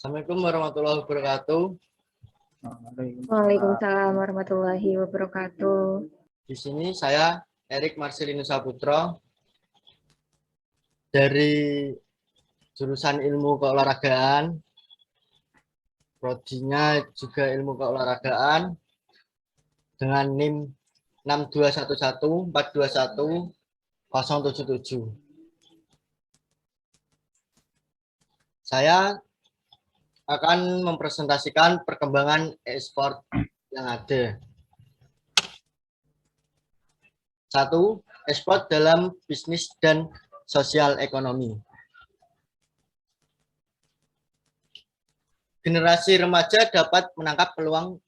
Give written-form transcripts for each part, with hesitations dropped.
Assalamualaikum warahmatullahi wabarakatuh. Waalaikumsalam warahmatullahi wabarakatuh. Di sini saya Erik Marcelinus Saputra dari jurusan ilmu keolahragaan, prodinya juga ilmu keolahragaan dengan NIM 6211421 Saya akan mempresentasikan perkembangan e-sport yang ada. 1. E-sport dalam bisnis dan sosial ekonomi. Generasi remaja dapat menangkap peluang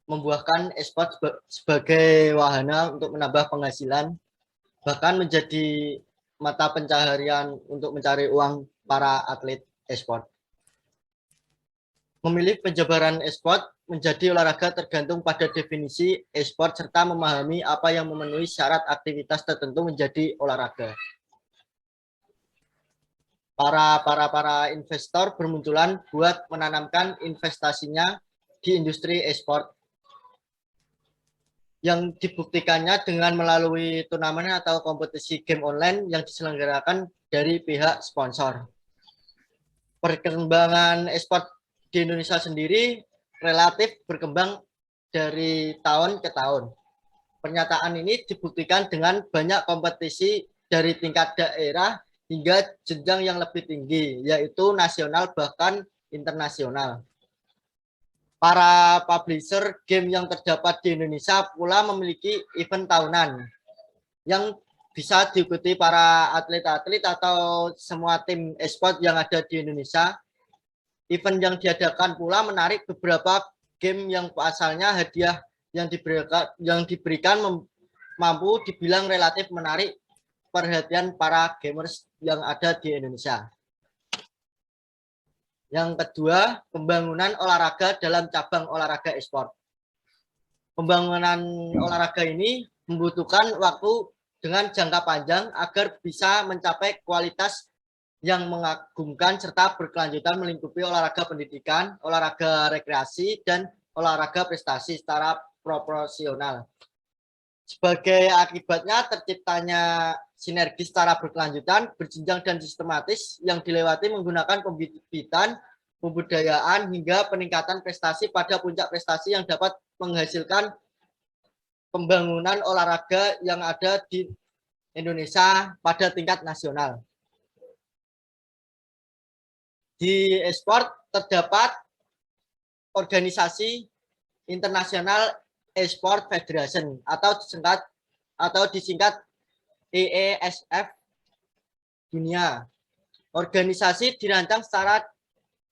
membuahkan e-sport sebagai wahana untuk menambah penghasilan, bahkan menjadi mata pencaharian untuk mencari uang para atlet e-sport. Memilih penjabaran e-sport menjadi olahraga tergantung pada definisi e-sport serta memahami apa yang memenuhi syarat aktivitas tertentu menjadi olahraga. Para investor bermunculan buat menanamkan investasinya di industri e-sport yang dibuktikannya dengan melalui turnamen atau kompetisi game online yang diselenggarakan dari pihak sponsor. Perkembangan e-sport di Indonesia sendiri relatif berkembang dari tahun ke tahun. Pernyataan ini dibuktikan dengan banyak kompetisi dari tingkat daerah hingga jenjang yang lebih tinggi, yaitu nasional bahkan internasional. Para publisher game yang terdapat di Indonesia pula memiliki event tahunan yang bisa diikuti para atlet-atlet atau semua tim e-sport yang ada di Indonesia. Event yang diadakan pula menarik beberapa game yang asalnya hadiah yang diberikan mampu dibilang relatif menarik perhatian para gamers yang ada di Indonesia. Yang kedua, pembangunan olahraga dalam cabang olahraga e-sport. Pembangunan olahraga ini membutuhkan waktu dengan jangka panjang agar bisa mencapai kualitas yang mengagumkan serta berkelanjutan melingkupi olahraga pendidikan, olahraga rekreasi, dan olahraga prestasi secara proporsional. Sebagai akibatnya terciptanya sinergi secara berkelanjutan, berjenjang dan sistematis yang dilewati menggunakan pembibitan, pembudayaan, hingga peningkatan prestasi pada puncak prestasi yang dapat menghasilkan pembangunan olahraga yang ada di Indonesia pada tingkat nasional. Di e-sport terdapat organisasi internasional e-sport federation atau disingkat EESF dunia. Organisasi dirancang secara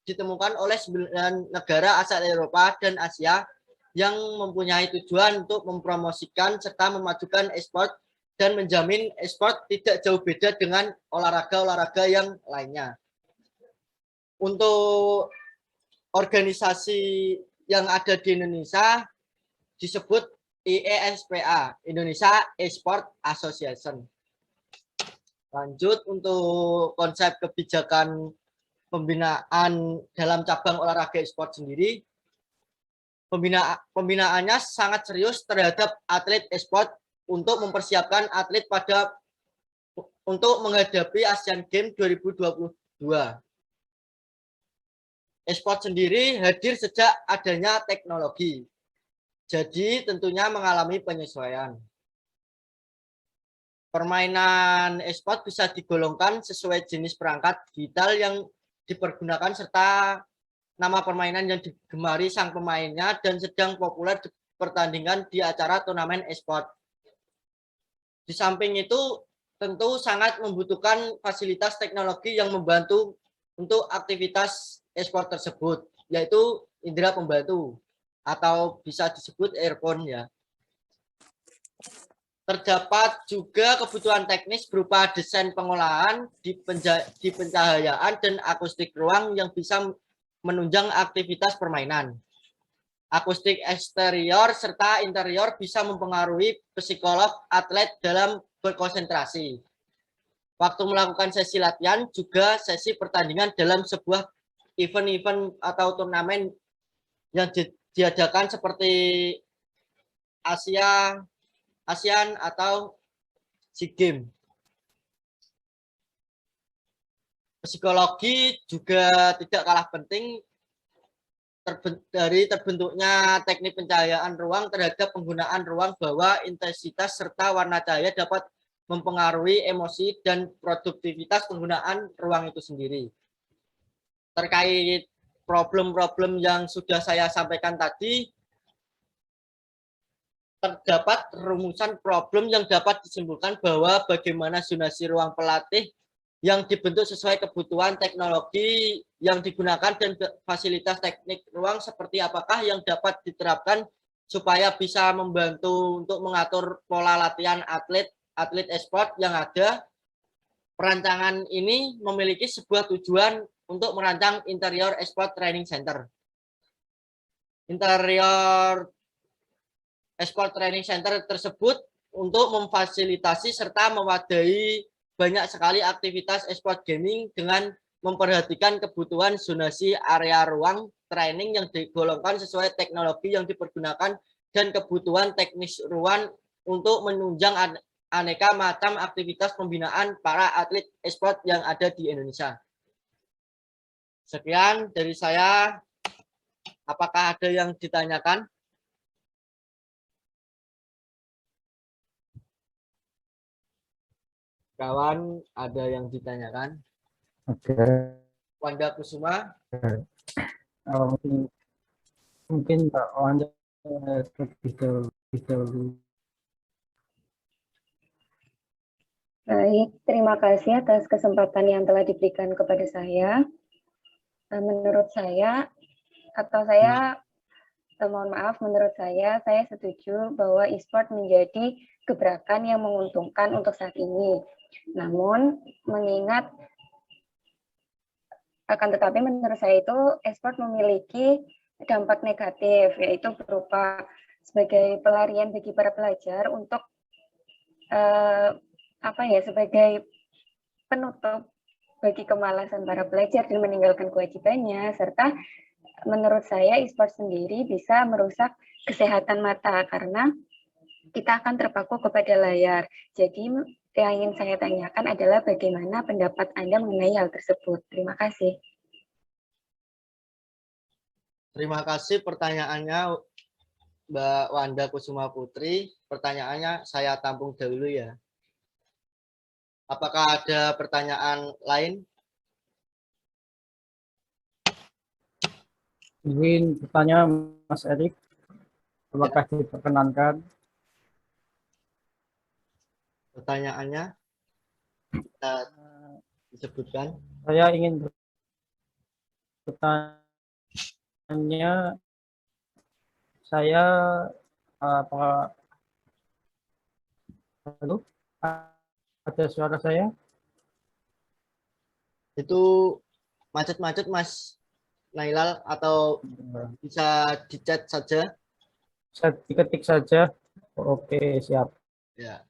ditemukan oleh 9 negara asal Eropa dan Asia yang mempunyai tujuan untuk mempromosikan serta memajukan e-sport dan menjamin e-sport tidak jauh beda dengan olahraga-olahraga yang lainnya. Untuk organisasi yang ada di Indonesia disebut IESPA, Indonesia E-Sport Association. Lanjut untuk konsep kebijakan pembinaan dalam cabang olahraga e-sport sendiri. Pembinaannya sangat serius terhadap atlet e-sport untuk mempersiapkan atlet untuk menghadapi Asian Games 2022. E-sport sendiri hadir sejak adanya teknologi, jadi tentunya mengalami penyesuaian. Permainan e-sport bisa digolongkan sesuai jenis perangkat digital yang dipergunakan serta nama permainan yang digemari sang pemainnya dan sedang populer dipertandingkan di acara turnamen e-sport. Di samping itu tentu sangat membutuhkan fasilitas teknologi yang membantu untuk aktivitas e-sport tersebut, yaitu indera pembantu atau bisa disebut earphone ya. Terdapat juga kebutuhan teknis berupa desain pengolahan di pencahayaan dan akustik ruang yang bisa menunjang aktivitas permainan. Akustik eksterior serta interior bisa mempengaruhi psikolog atlet dalam berkonsentrasi. Waktu melakukan sesi latihan juga sesi pertandingan dalam sebuah event-event atau turnamen yang diadakan seperti ASEAN atau SEA Games. Psikologi juga tidak kalah penting dari terbentuknya teknik pencahayaan ruang terhadap penggunaan ruang bahwa intensitas serta warna cahaya dapat mempengaruhi emosi dan produktivitas penggunaan ruang itu sendiri. Terkait problem-problem yang sudah saya sampaikan tadi, terdapat rumusan problem yang dapat disimpulkan bahwa bagaimana zonasi ruang pelatih yang dibentuk sesuai kebutuhan teknologi yang digunakan dan fasilitas teknik ruang seperti apakah yang dapat diterapkan supaya bisa membantu untuk mengatur pola latihan atlet e-sport yang ada. Perancangan ini memiliki sebuah tujuan untuk merancang interior e-sport training center. Interior e-sport training center tersebut untuk memfasilitasi serta mewadahi banyak sekali aktivitas e-sport gaming dengan memperhatikan kebutuhan zonasi area ruang training yang digolongkan sesuai teknologi yang dipergunakan dan kebutuhan teknis ruang untuk menunjang aneka macam aktivitas pembinaan para atlet e-sport yang ada di Indonesia. Sekian dari saya. Apakah ada yang ditanyakan? Kawan, ada yang ditanyakan? Oke. Wanda Kusuma. Mungkin Pak Wanda lebih dahulu. Baik, terima kasih atas kesempatan yang telah diberikan kepada saya. Menurut saya, mohon maaf, menurut saya setuju bahwa e-sport menjadi gebrakan yang menguntungkan untuk saat ini. Namun, akan tetapi menurut saya itu e-sport memiliki dampak negatif, yaitu berupa sebagai pelarian bagi para pelajar untuk sebagai penutup bagi kemalasan para pelajar dan meninggalkan kewajibannya, serta menurut saya e-sport sendiri bisa merusak kesehatan mata karena kita akan terpaku kepada layar. Jadi yang ingin saya tanyakan adalah bagaimana pendapat Anda mengenai hal tersebut. Terima kasih. Terima kasih pertanyaannya Mbak Wanda Kusuma Putri. Pertanyaannya saya tampung dahulu ya. Apakah ada pertanyaan lain? Izin bertanya Mas Erik, apakah diperkenankan? Pertanyaannya bisa disebutkan. Saya ingin bertanya, saya halo, ada suara saya? Itu macet-macet Mas Nailal atau bisa di-chat saja? Bisa diketik saja. Oke, siap. Ya.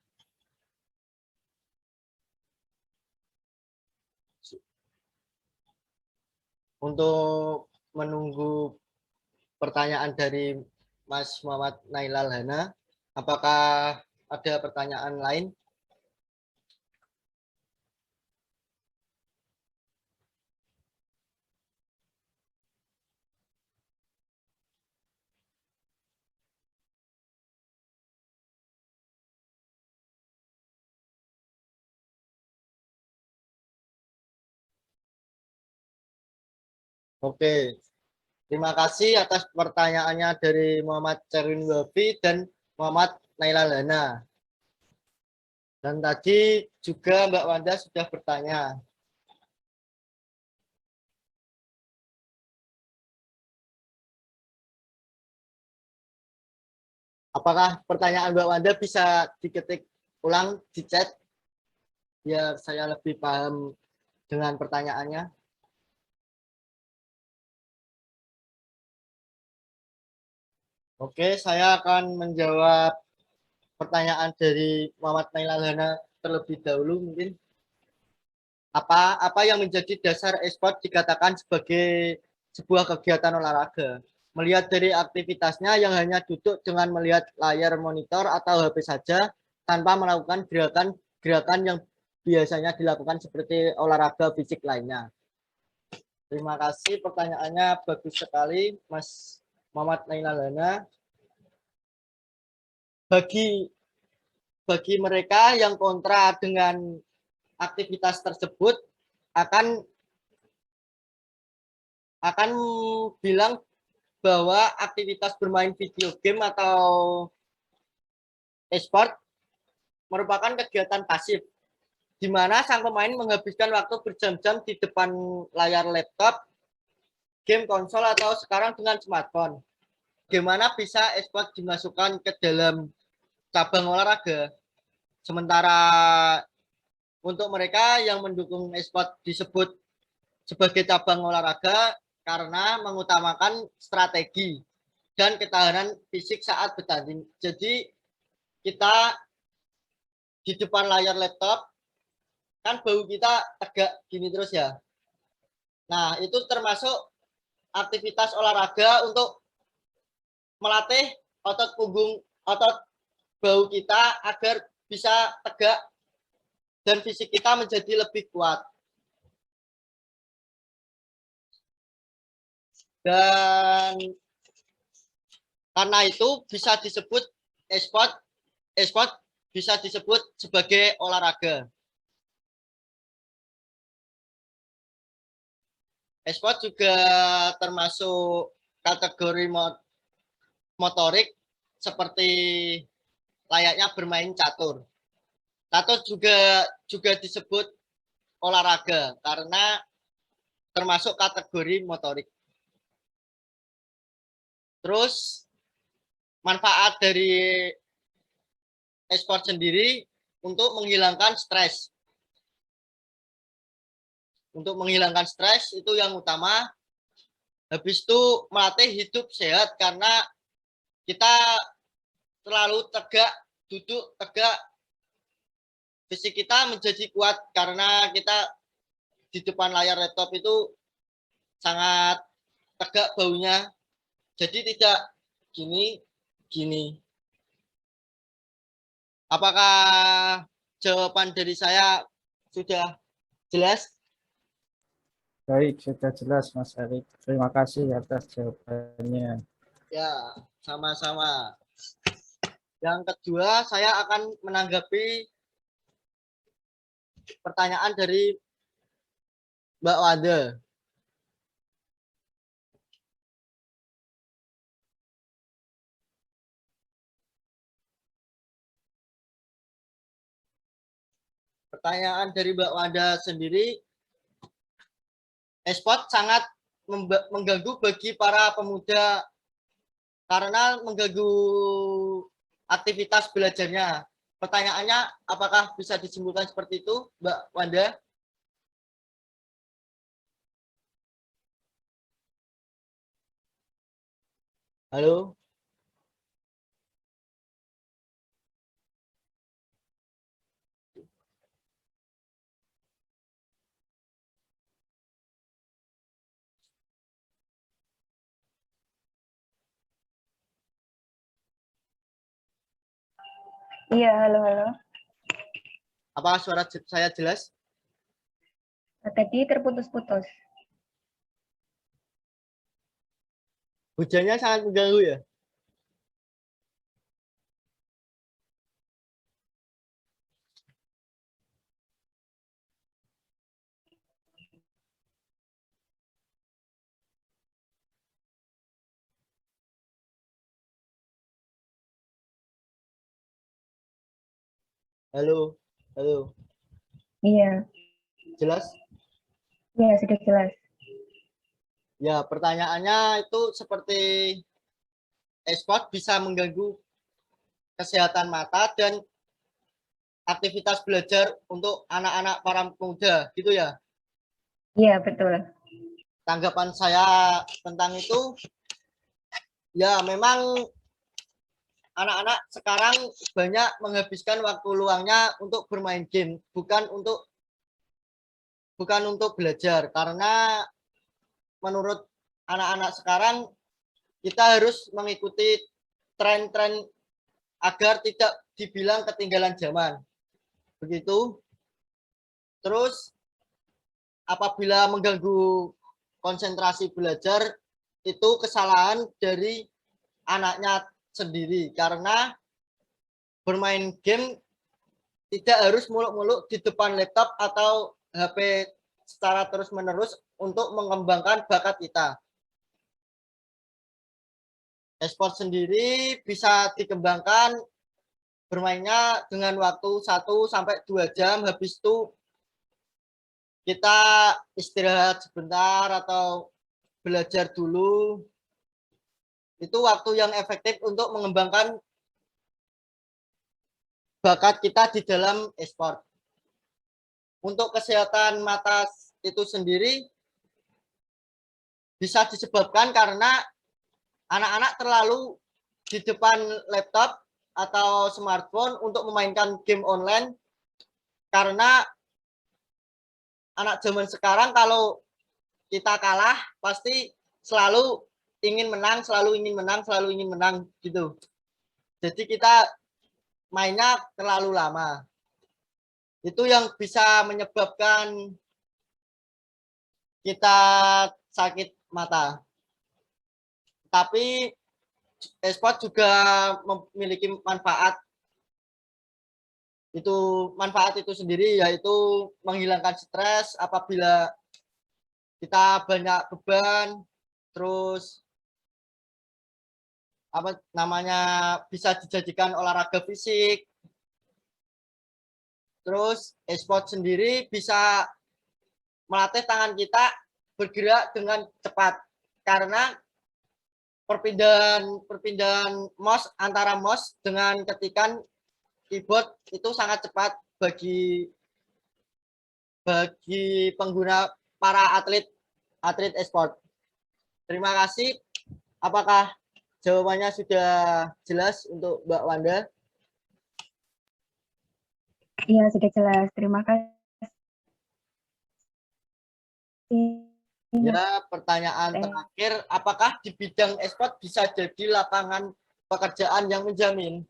Untuk menunggu pertanyaan dari Mas Muhammad Nailal Hana, apakah ada pertanyaan lain? Oke, terima kasih atas pertanyaannya dari Muhammad Cerwin Wafi dan Muhammad Nailal Hana. Dan tadi juga Mbak Wanda sudah bertanya. Apakah pertanyaan Mbak Wanda bisa diketik ulang di chat biar saya lebih paham dengan pertanyaannya? Oke, saya akan menjawab pertanyaan dari Muhammad Nailal Hana terlebih dahulu mungkin. Apa yang menjadi dasar e-sport dikatakan sebagai sebuah kegiatan olahraga? Melihat dari aktivitasnya yang hanya duduk dengan melihat layar monitor atau HP saja tanpa melakukan gerakan-gerakan yang biasanya dilakukan seperti olahraga fisik lainnya. Terima kasih, pertanyaannya bagus sekali, Mas Muhammad Nailalana. Bagi mereka yang kontra dengan aktivitas tersebut akan bilang bahwa aktivitas bermain video game atau e-sport merupakan kegiatan pasif, di mana sang pemain menghabiskan waktu berjam-jam di depan layar laptop, game konsol, atau sekarang dengan smartphone. Bagaimana bisa e-sport dimasukkan ke dalam cabang olahraga? Sementara untuk mereka yang mendukung e-sport disebut sebagai cabang olahraga karena mengutamakan strategi dan ketahanan fisik saat bertanding. Jadi kita di depan layar laptop kan bau kita tegak gini terus ya. Nah, itu termasuk aktivitas olahraga untuk melatih otot punggung, otot bau kita agar bisa tegak dan fisik kita menjadi lebih kuat. Dan karena itu bisa disebut e-sport bisa disebut sebagai olahraga. E-sport juga termasuk kategori motorik seperti layaknya bermain catur. Catur juga disebut olahraga karena termasuk kategori motorik. Terus manfaat dari e-sport sendiri untuk menghilangkan stres. Untuk menghilangkan stres itu yang utama. Habis itu melatih hidup sehat karena kita selalu tegak, duduk tegak. Fisik kita menjadi kuat karena kita di depan layar laptop itu sangat tegak baunya. Jadi tidak gini. Apakah jawaban dari saya sudah jelas? Baik, sudah jelas Mas Erik. Terima kasih atas jawabannya. Ya, sama-sama. Yang kedua, saya akan menanggapi pertanyaan dari Mbak Wanda. Pertanyaan dari Mbak Wanda sendiri, e-sport sangat mengganggu bagi para pemuda karena mengganggu aktivitas belajarnya. Pertanyaannya, apakah bisa disimpulkan seperti itu, Mbak Wanda? Halo? Iya, halo. Apakah suara saya jelas? Tadi terputus-putus. Hujannya sangat mengganggu ya? Halo? Halo? Iya, Jelas? iya sudah jelas. Ya, pertanyaannya itu seperti e-sport bisa mengganggu kesehatan mata dan aktivitas belajar untuk anak-anak para pemuda, gitu ya. Iya, betul. Tanggapan saya tentang itu, ya memang anak-anak sekarang banyak menghabiskan waktu luangnya untuk bermain game, bukan untuk bukan untuk belajar, karena menurut anak-anak sekarang kita harus mengikuti tren-tren agar tidak dibilang ketinggalan zaman. Begitu. Terus apabila mengganggu konsentrasi belajar itu kesalahan dari anaknya sendiri, karena bermain game tidak harus muluk-muluk di depan laptop atau HP secara terus-menerus untuk mengembangkan bakat kita. E-sport sendiri bisa dikembangkan bermainnya dengan waktu 1 sampai 2 jam, habis itu kita istirahat sebentar atau belajar dulu. Itu waktu yang efektif untuk mengembangkan bakat kita di dalam e-sport. Untuk kesehatan mata itu sendiri bisa disebabkan karena anak-anak terlalu di depan laptop atau smartphone untuk memainkan game online, karena anak zaman sekarang kalau kita kalah pasti selalu ingin menang, selalu ingin menang, selalu ingin menang gitu. Jadi kita mainnya terlalu lama. Itu yang bisa menyebabkan kita sakit mata. Tapi e-sport juga memiliki manfaat. Manfaat itu sendiri yaitu menghilangkan stres apabila kita banyak beban, terus apa namanya bisa dijadikan olahraga fisik. Terus e-sport sendiri bisa melatih tangan kita bergerak dengan cepat, karena perpindahan mouse antara mouse dengan ketikan keyboard itu sangat cepat bagi pengguna para atlet e-sport. Terima kasih. Apakah jawabannya sudah jelas untuk Mbak Wanda? Iya, sudah jelas. Terima kasih. Ya, pertanyaan terakhir, apakah di bidang e-sport bisa jadi lapangan pekerjaan yang menjamin?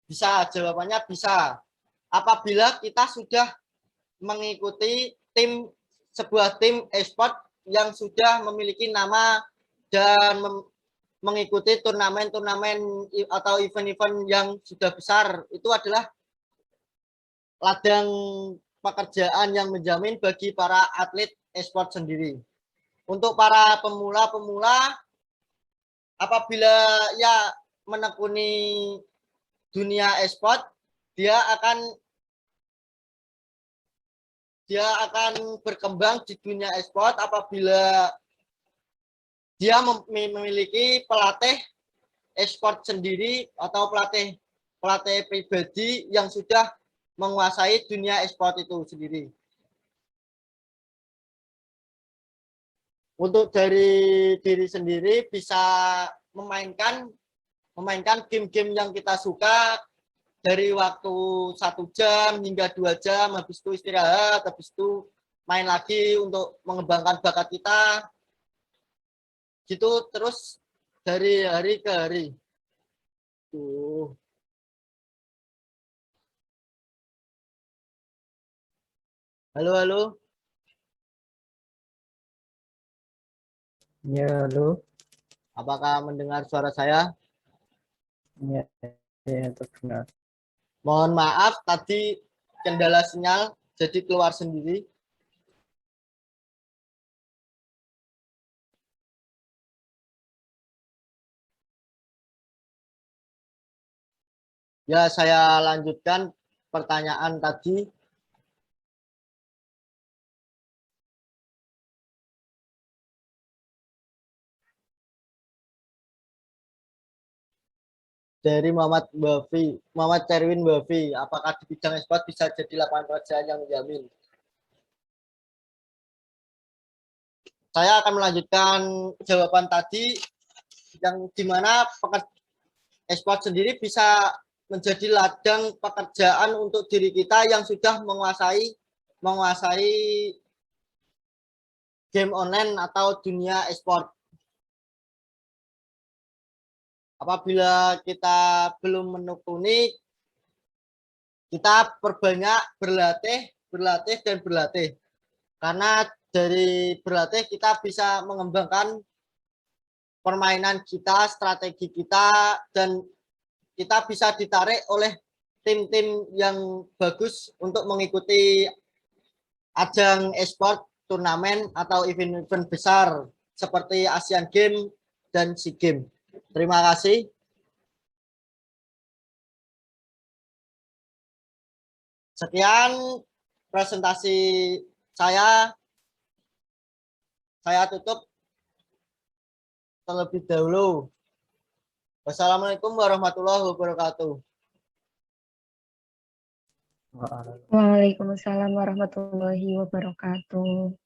Bisa, jawabannya bisa. Apabila kita sudah mengikuti sebuah tim e-sport yang sudah memiliki nama dan mengikuti turnamen-turnamen atau event-event yang sudah besar, itu adalah ladang pekerjaan yang menjamin bagi para atlet e-sport sendiri. Untuk para pemula-pemula, apabila ya menekuni dunia e-sport, dia akan berkembang di dunia e-sport apabila dia memiliki pelatih e-sport sendiri atau pelatih pribadi yang sudah menguasai dunia e-sport itu sendiri. Untuk dari diri sendiri bisa memainkan game-game yang kita suka dari waktu 1 jam hingga 2 jam, habis itu istirahat, habis itu main lagi untuk mengembangkan bakat kita. Gitu terus dari hari ke hari. Tuh. Halo, halo. Ya, halo. Apakah mendengar suara saya? Ya, ya, terdengar. Mohon maaf tadi kendala sinyal jadi keluar sendiri. Ya, saya lanjutkan pertanyaan tadi. Dari Muhammad Cerwin Bafi, apakah di bidang e-sport bisa jadi lapangan pekerjaan yang menjamin? Saya akan melanjutkan jawaban tadi yang dimana e-sport sendiri bisa menjadi ladang pekerjaan untuk diri kita yang sudah menguasai game online atau dunia e-sport. Apabila kita belum menekuni, kita perbanyak berlatih dan berlatih. Karena dari berlatih kita bisa mengembangkan permainan kita, strategi kita, dan kita bisa ditarik oleh tim-tim yang bagus untuk mengikuti ajang e-sport, turnamen atau event-event besar seperti Asian Games dan SEA Games. Terima kasih. Sekian presentasi saya. Saya tutup terlebih dahulu. Wassalamualaikum warahmatullahi wabarakatuh. Waalaikumsalam warahmatullahi wabarakatuh.